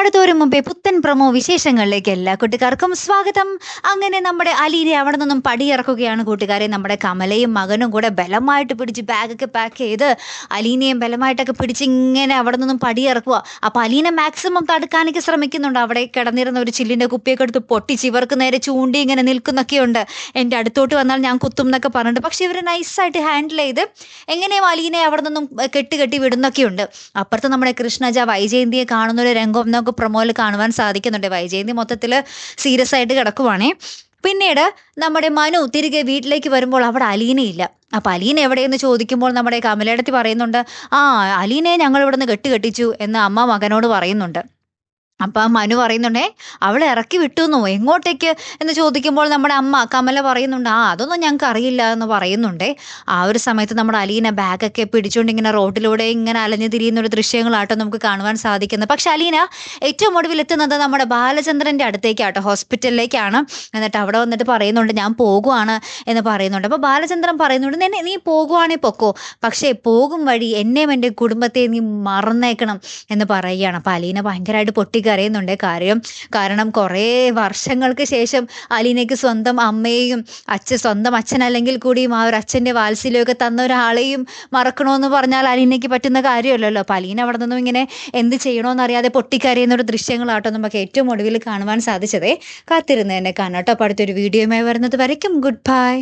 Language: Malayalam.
പാടത്തോരും മുമ്പേ പുത്തൻ പ്രൊമോ വിശേഷങ്ങളിലേക്ക് എല്ലാ കൂട്ടുകാർക്കും സ്വാഗതം. അങ്ങനെ നമ്മുടെ അലീനെ അവിടെ നിന്നും പടിയിറക്കുകയാണ് കൂട്ടുകാരെ. നമ്മുടെ കമലയും മകനും കൂടെ ബലമായിട്ട് പിടിച്ച് ബാഗൊക്കെ പാക്ക് ചെയ്ത് അലീനയും ബലമായിട്ടൊക്കെ പിടിച്ച് ഇങ്ങനെ അവിടെ നിന്നും പടിയിറക്കുക. അപ്പോൾ അലീന മാക്സിമം തടുക്കാനൊക്കെ ശ്രമിക്കുന്നുണ്ട്. അവിടെ കിടന്നിരുന്ന ഒരു ചില്ലിൻ്റെ കുപ്പിയൊക്കെ എടുത്ത് പൊട്ടിച്ച് ഇവർക്ക് നേരെ ചൂണ്ടി ഇങ്ങനെ നിൽക്കുന്നൊക്കെയുണ്ട്. എൻ്റെ അടുത്തോട്ട് വന്നാൽ ഞാൻ കുത്തും എന്നൊക്കെ പറഞ്ഞിട്ട്, പക്ഷെ ഇവർ നൈസായിട്ട് ഹാൻഡിൽ ചെയ്ത് എങ്ങനെയും അലീനെ അവിടെ നിന്നും കെട്ടി വിടുന്നൊക്കെയുണ്ട്. അപ്പുറത്ത് നമ്മുടെ കൃഷ്ണജ വൈജയന്തിയെ കാണുന്ന ഒരു രംഗം നമുക്ക് പ്രൊമോയിൽ കാണുവാൻ സാധിക്കുന്നുണ്ട്. വൈജയന്തി മൊത്തത്തിൽ സീരിയസ് ആയിട്ട് കിടക്കുവാണേ. പിന്നീട് നമ്മുടെ മനു തിരികെ വീട്ടിലേക്ക് വരുമ്പോൾ അവിടെ അലീനയില്ല. അപ്പം അലീന എവിടെയെന്ന് ചോദിക്കുമ്പോൾ നമ്മുടെ കമലേടത്തി പറയുന്നുണ്ട്, അലീനയെ ഞങ്ങൾ ഇവിടെ നിന്ന് കെട്ടിച്ചു എന്ന് അമ്മ മകനോട് പറയുന്നുണ്ട്. അപ്പം മനു പറയുന്നുണ്ടേ, അവളെ ഇറക്കി വിട്ടുന്നോ, എങ്ങോട്ടേക്ക് എന്ന് ചോദിക്കുമ്പോൾ നമ്മുടെ അമ്മ കമല പറയുന്നുണ്ട്, അതൊന്നും ഞങ്ങൾക്ക് അറിയില്ല എന്ന് പറയുന്നുണ്ടേ. ആ ഒരു സമയത്ത് നമ്മുടെ അലീന ബാഗൊക്കെ പിടിച്ചുകൊണ്ട് ഇങ്ങനെ റോഡിലൂടെ ഇങ്ങനെ അലഞ്ഞു തിരിയുന്ന ഒരു ദൃശ്യങ്ങളാട്ടോ നമുക്ക് കാണുവാൻ സാധിക്കുന്നത്. പക്ഷെ അലീന ഏറ്റവും ഒടുവിൽ എത്തുന്നത് നമ്മുടെ ബാലചന്ദ്രൻ്റെ അടുത്തേക്കാട്ടോ, ഹോസ്പിറ്റലിലേക്കാണ്. എന്നിട്ട് അവിടെ വന്നിട്ട് പറയുന്നുണ്ട്, ഞാൻ പോകുവാണ് എന്ന് പറയുന്നുണ്ട്. അപ്പോൾ ബാലചന്ദ്രൻ പറയുന്നുണ്ട്, നീ പോകുവാണെങ്കിൽ പൊക്കോ, പക്ഷേ പോകും വഴി എന്നെയും എൻ്റെ കുടുംബത്തെ നീ മറന്നേക്കണം എന്ന് പറയുകയാണ്. അപ്പോൾ അലീന ഭയങ്കരമായിട്ട് പൊട്ടിക്കരയുന്നുണ്ട്. കാരണം കുറേ വർഷങ്ങൾക്ക് ശേഷം അലീനയ്ക്ക് സ്വന്തം അമ്മയെയും സ്വന്തം അച്ഛൻ അല്ലെങ്കിൽ കൂടിയും ആ ഒരു അച്ഛൻ്റെ വാത്സല്യമൊക്കെ തന്ന ഒരാളെയും മറക്കണമെന്ന് പറഞ്ഞാൽ അലീനയ്ക്ക് പറ്റുന്ന കാര്യമല്ലല്ലോ. അപ്പോൾ അലീന അവിടെ നിന്നും ഇങ്ങനെ എന്ത് ചെയ്യണമെന്നറിയാതെ പൊട്ടിക്കരയുന്ന ഒരു ദൃശ്യങ്ങളാട്ടോ നമുക്ക് ഏറ്റവും ഒടുവിൽ കാണുവാൻ സാധിച്ചതേ. കാത്തിരുന്ന് തന്നെ കാണാം കേട്ടോ. അപ്പോൾ അടുത്തൊരു വീഡിയോയുമായി വരുന്നത് വരയ്ക്കും ഗുഡ് ബൈ.